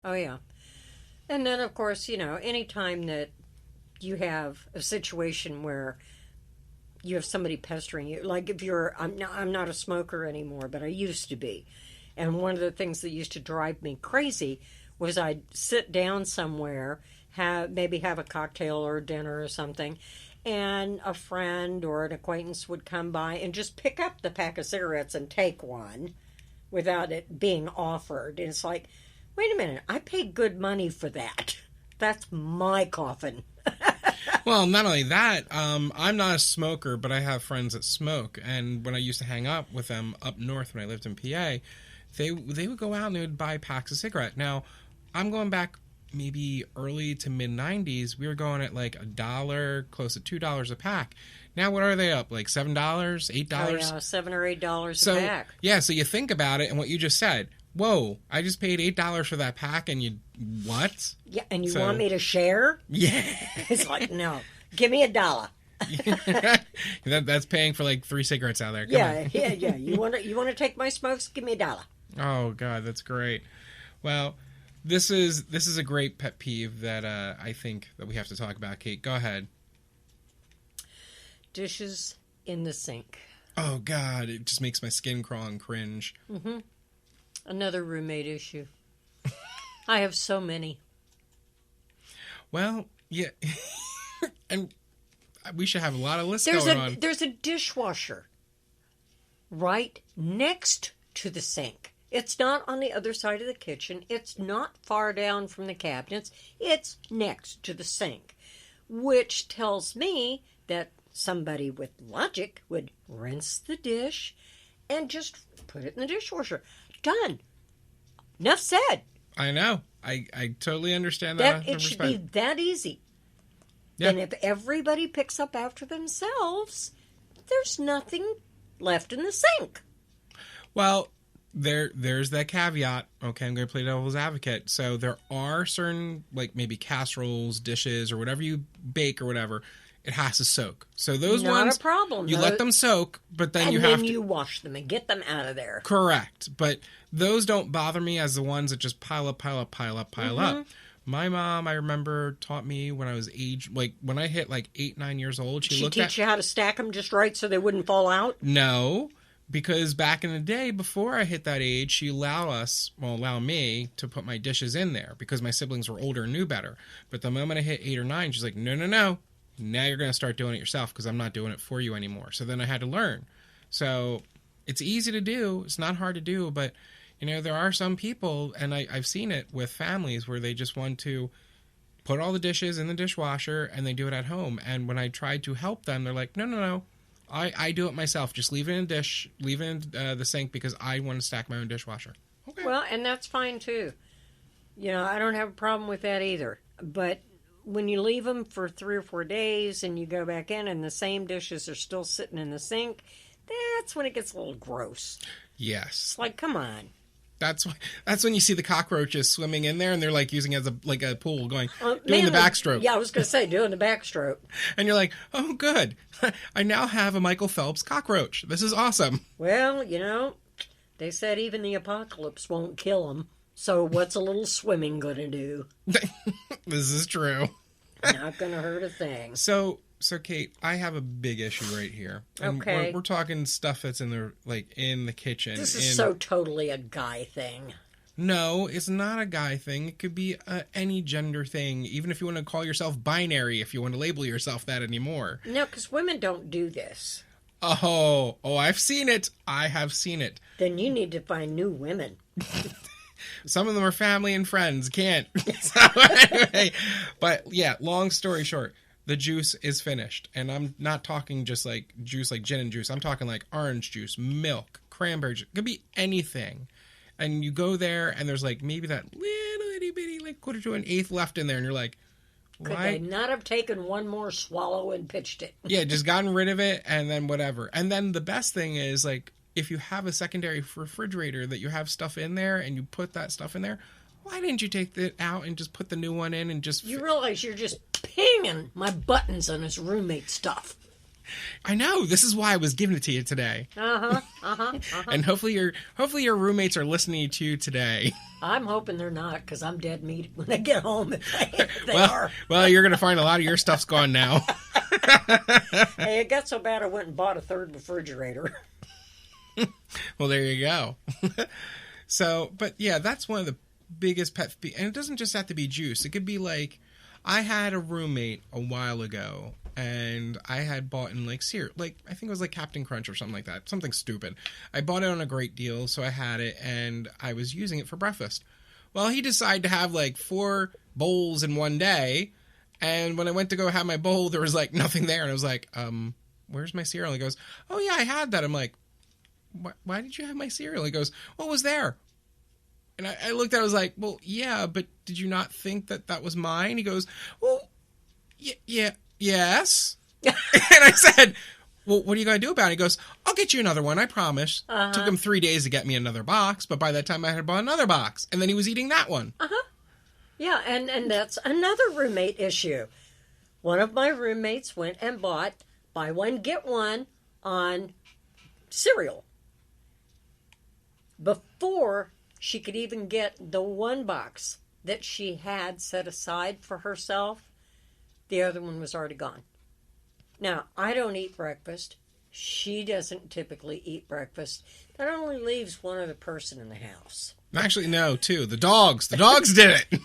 Oh, yeah. And then, of course, anytime that you have a situation where you have somebody pestering you, like if I'm not a smoker anymore, but I used to be. And one of the things that used to drive me crazy was I'd sit down somewhere, maybe have a cocktail or a dinner or something, and a friend or an acquaintance would come by and just pick up the pack of cigarettes and take one without it being offered. And it's like, wait a minute, I paid good money for that. That's my coffin. Well, not only that, I'm not a smoker, but I have friends that smoke. And when I used to hang up with them up north when I lived in PA, they would go out and they would buy packs of cigarette. Now, I'm going back maybe early to mid 90s. We were going at like $1, close to $2 a pack. Now, what are they up? Like $7, $8? Oh, yeah, $7 or $8 a pack. Yeah, so you think about it and what you just said. Whoa, I just paid $8 for that pack and you... What? Yeah, and you want me to share? Yeah. It's like, no, give me $1. That's paying for like 3 cigarettes out there. Come yeah, on. yeah. You want to take my smokes? Give me $1. Oh, God, that's great. Well, this is a great pet peeve that I think that we have to talk about. Kate, go ahead. Dishes in the sink. Oh, God, it just makes my skin crawl and cringe. Mm-hmm. Another roommate issue. I have so many. Well, yeah. And we should have a lot of lists going on. There's a dishwasher right next to the sink. It's not on the other side of the kitchen. It's not far down from the cabinets. It's next to the sink, which tells me that somebody with logic would rinse the dish and just put it in the dishwasher. Done. Enough said. I know. I totally understand that. It should be that easy. Yeah. And if everybody picks up after themselves, there's nothing left in the sink. Well, there's that caveat. Okay, I'm going to play devil's advocate. So there are certain, like maybe casseroles, dishes, or whatever you bake or whatever, it has to soak. So those ones, not a problem. You let them soak, but then you wash them and get them out of there. Correct. But those don't bother me as the ones that just pile up. My mom, I remember, taught me when I was when I hit like 8, 9 years old. She teach you how to stack them just right so they wouldn't fall out? No, because back in the day, before I hit that age, she allowed me to put my dishes in there because my siblings were older and knew better. But the moment I hit 8 or 9, she's like, no. Now you're going to start doing it yourself because I'm not doing it for you anymore. So then I had to learn. So it's easy to do. It's not hard to do. But, there are some people, and I've seen it with families where they just want to put all the dishes in the dishwasher and they do it at home. And when I tried to help them, they're like, no. I do it myself. Just leave it in the sink because I want to stack my own dishwasher. Okay. Well, and that's fine too. I don't have a problem with that either. But when you leave them for 3 or 4 days and you go back in and the same dishes are still sitting in the sink, that's when it gets a little gross. Yes. It's like, come on. That's when you see the cockroaches swimming in there and they're like using it as a pool doing the backstroke. Yeah, I was going to say, doing the backstroke. And you're like, oh, good. I now have a Michael Phelps cockroach. This is awesome. Well, they said even the apocalypse won't kill them. So what's a little swimming going to do? This is true. Not going to hurt a thing. So Kate, I have a big issue right here. And okay. We're talking stuff that's in the kitchen. This is so totally a guy thing. No, it's not a guy thing. It could be any gender thing, even if you want to call yourself binary, if you want to label yourself that anymore. No, because women don't do this. Oh, I've seen it. I have seen it. Then you need to find new women. Some of them are family and friends. Can't. So, anyway, but yeah, long story short, the juice is finished. And I'm not talking just like juice like gin and juice. I'm talking like orange juice, milk, cranberry juice. It could be anything. And you go there and there's like maybe that little itty bitty like quarter to an eighth left in there. And you're like, could they not have taken one more swallow and pitched it? Yeah, just gotten rid of it and then whatever. And then the best thing is like, if you have a secondary refrigerator that you have stuff in there and you put that stuff in there, why didn't you take it out and just put the new one in and just... You realize you're just pinging my buttons on his roommate stuff. I know. This is why I was giving it to you today. And hopefully your roommates are listening to you today. I'm hoping they're not, because I'm dead meat when they get home. If they are. Well, you're going to find a lot of your stuff's gone now. Hey, it got so bad I went and bought a third refrigerator. Well, there you go. So, but yeah, that's one of the biggest pet peeves. And it doesn't just have to be juice. It could be like, I had a roommate a while ago, and I had bought in like cereal, like I think it was like Captain Crunch or something like that, something stupid. I bought it on a great deal, so I had it, and I was using it for breakfast. Well, he decided to have like 4 bowls in one day, and when I went to go have my bowl, there was like nothing there, and I was like, where's my cereal? He goes, oh yeah, I had that. I'm like, why did you have my cereal? He goes, what was there? And I looked at it, I was like, well, yeah, but did you not think that that was mine? He goes, well, yes. And I said, well, what are you going to do about it? He goes, I'll get you another one, I promise. Took him 3 days to get me another box, but by that time I had bought another box. And then he was eating that one. Yeah, and that's another roommate issue. One of my roommates went and bought buy one, get one on cereal. Before she could even get the one box that she had set aside for herself, the other one was already gone. Now, I don't eat breakfast. She doesn't typically eat breakfast. That only leaves one other person in the house. Actually, no, 2. The dogs. The dogs did it.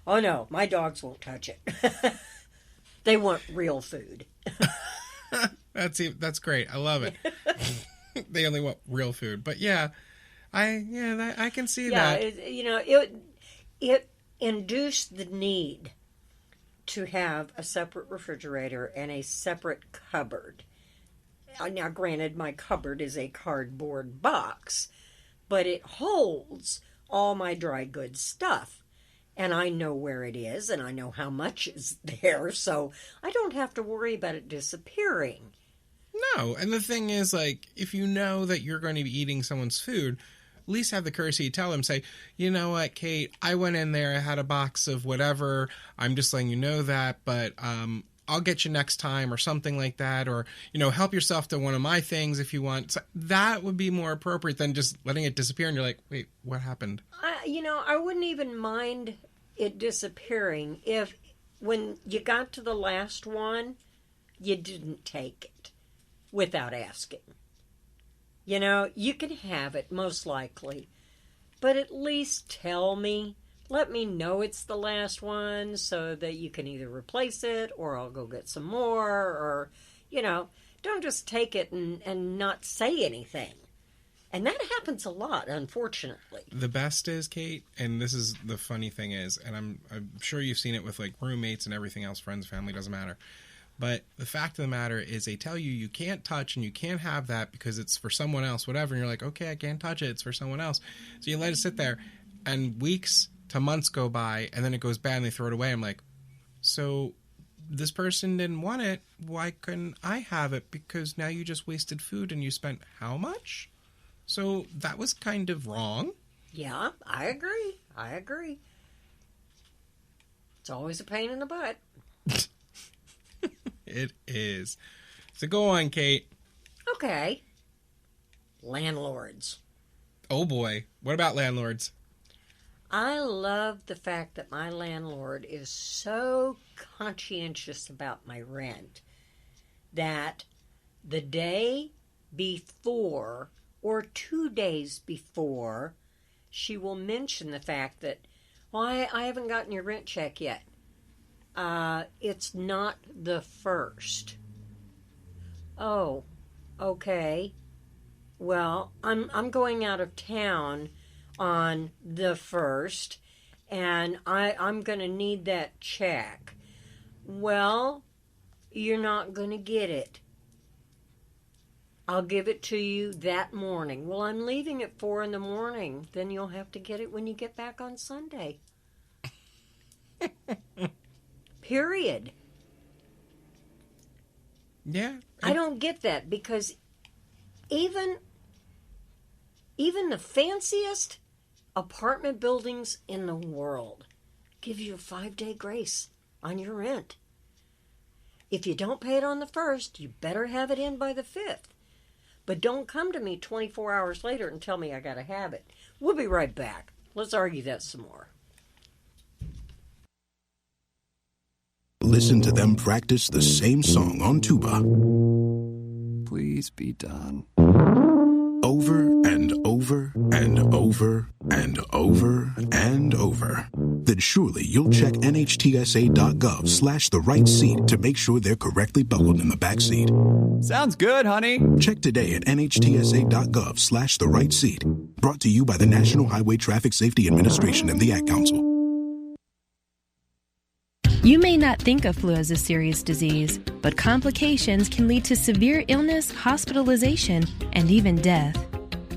Oh, no. My dogs won't touch it. They want real food. That's great. I love it. They only want real food. But yeah, I can see that. It induced the need to have a separate refrigerator and a separate cupboard. Now, granted, my cupboard is a cardboard box, but it holds all my dry goods stuff. And I know where it is, and I know how much is there, so I don't have to worry about it disappearing. No, and the thing is, like, if you know that you're going to be eating someone's food, at least have the courtesy to tell them, say, you know what, Kate, I went in there, I had a box of whatever, I'm just letting you know that, but I'll get you next time, or something like that, or, help yourself to one of my things if you want. So that would be more appropriate than just letting it disappear, and you're like, wait, what happened? I wouldn't even mind it disappearing if, when you got to the last one, you didn't take it without asking. You can have it, most likely, but at least tell me. Let me know it's the last one so that you can either replace it, or I'll go get some more, or, don't just take it and not say anything. And that happens a lot, unfortunately. The best is, Kate, and this is the funny thing is, and I'm sure you've seen it with like roommates and everything else, friends, family, doesn't matter. But the fact of the matter is they tell you can't touch and you can't have that because it's for someone else, whatever. And you're like, okay, I can't touch it. It's for someone else. So you let it sit there, and weeks to months go by, and then it goes bad and they throw it away. I'm like, so this person didn't want it. Why couldn't I have it? Because now you just wasted food and you spent how much? So that was kind of wrong. Yeah, I agree. It's always a pain in the butt. It is. So go on, Kate. Okay. Landlords. Oh boy. What about landlords? I love the fact that my landlord is so conscientious about my rent that the day before or 2 days before, she will mention the fact that, well, I haven't gotten your rent check yet. It's not the 1st. Oh, okay. Well, I'm going out of town on the 1st, and I'm going to need that check. Well, you're not going to get it. I'll give it to you that morning. Well, I'm leaving at 4 a.m. Then you'll have to get it when you get back on Sunday. Period. Yeah. I don't get that, because even the fanciest apartment buildings in the world give you a 5-day grace on your rent. If you don't pay it on the 1st, you better have it in by the 5th. But don't come to me 24 hours later and tell me I got to have it. We'll be right back. Let's argue that some more. Listen to them practice the same song on tuba. Please be done. Over and over and over and over and over. Then surely you'll check nhtsa.gov/the right seat to make sure they're correctly buckled in the back seat. Sounds good, honey. Check today at nhtsa.gov/the right seat. Brought to you by the National Highway Traffic Safety Administration and the Ad Council. You may not think of flu as a serious disease, but complications can lead to severe illness, hospitalization, and even death.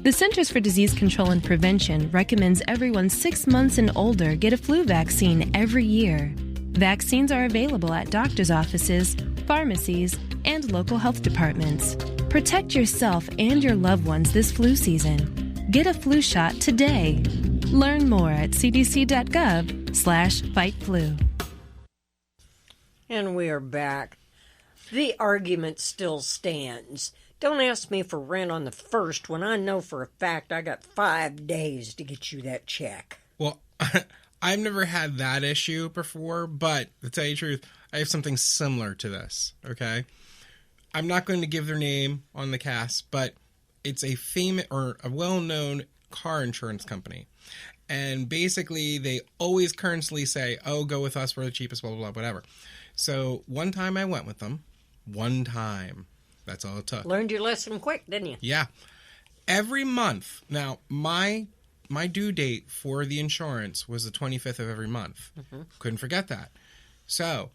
The Centers for Disease Control and Prevention recommends everyone 6 months and older get a flu vaccine every year. Vaccines are available at doctors' offices, pharmacies, and local health departments. Protect yourself and your loved ones this flu season. Get a flu shot today. Learn more at cdc.gov/fightflu. And we are back. The argument still stands. Don't ask me for rent on the 1st when I know for a fact I got 5 days to get you that check. Well, I've never had that issue before, but to tell you the truth, I have something similar to this, okay? I'm not going to give their name on the cast, but it's a famous or a well-known car insurance company. And basically, they always currently say, oh, go with us, we're the cheapest, blah, blah, blah, whatever. So one time I went with them. One time. That's all it took. Learned your lesson quick, didn't you? Yeah. Every month. Now, my due date for the insurance was the 25th of every month. Mm-hmm. Couldn't forget that. So,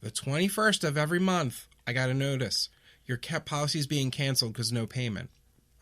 the 21st of every month, I got a notice. Your policy is being canceled because no payment.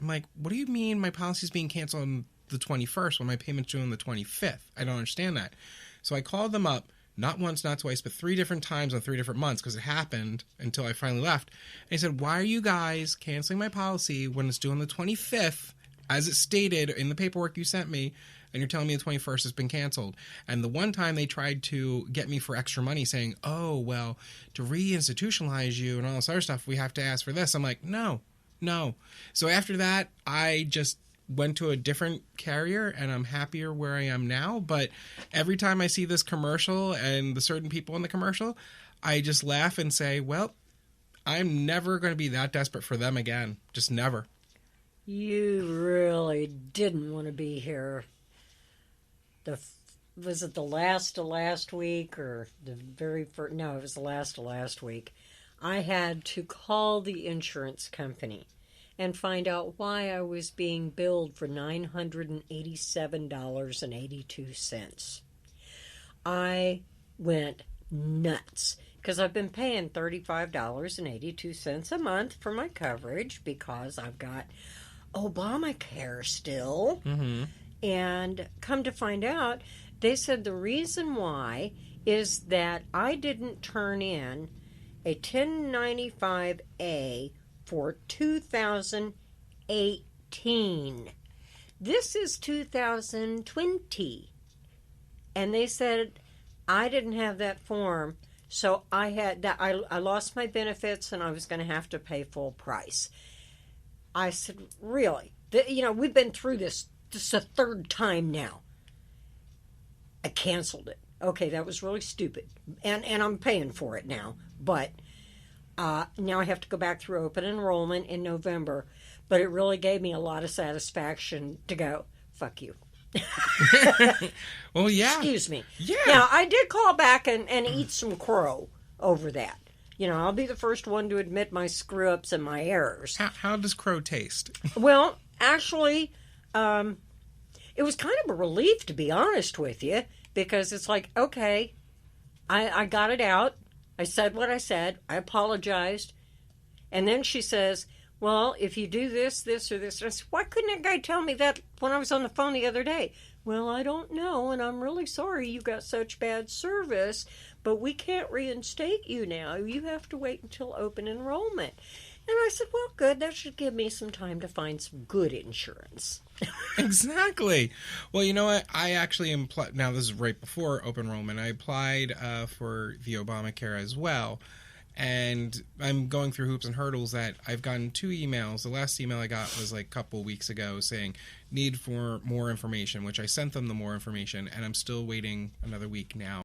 I'm like, what do you mean my policy is being canceled on the 21st when my payment's due on the 25th? I don't understand that. So I called them up. Not once, not twice, but 3 different times on 3 different months because it happened until I finally left. And he said, why are you guys canceling my policy when it's due on the 25th, as it stated in the paperwork you sent me, and you're telling me the 21st has been canceled? And the one time they tried to get me for extra money saying, oh, well, to reinstitutionalize you and all this other stuff, we have to ask for this. I'm like, no. So after that, I just went to a different carrier and I'm happier where I am now. But every time I see this commercial and the certain people in the commercial, I just laugh and say, well, I'm never going to be that desperate for them again. Just never. You really didn't want to be here. Was it the last of last week or the very first? No, it was the last of last week. I had to call the insurance company and find out why I was being billed for $987.82. I went nuts because I've been paying $35.82 a month for my coverage because I've got Obamacare still. Mm-hmm. And come to find out, they said the reason why is that I didn't turn in a 1095A for 2018. This is 2020. And they said I didn't have that form, so I had that. I lost my benefits and I was going to have to pay full price. I said, really? We've been through this. This is the 3rd time now. I canceled it. Okay, that was really stupid. And I'm paying for it now. But now I have to go back through open enrollment in November. But it really gave me a lot of satisfaction to go, fuck you. Well, yeah. Excuse me. Yeah. Now, I did call back and eat some crow over that. I'll be the first one to admit my screw-ups and my errors. How does crow taste? Well, actually, it was kind of a relief, to be honest with you, because it's like, okay, I got it out. I said what I said. I apologized. And then she says, well, if you do this, this, or this. And I said, why couldn't that guy tell me that when I was on the phone the other day? Well, I don't know, and I'm really sorry you got such bad service, but we can't reinstate you now. You have to wait until open enrollment. And I said, well, good. That should give me some time to find some good insurance. Exactly. Well, you know what? I actually now this is right before open enrollment. I applied for the Obamacare as well. And I'm going through hoops and hurdles that I've gotten 2 emails. The last email I got was like a couple weeks ago saying need for more information, which I sent them the more information, and I'm still waiting another week now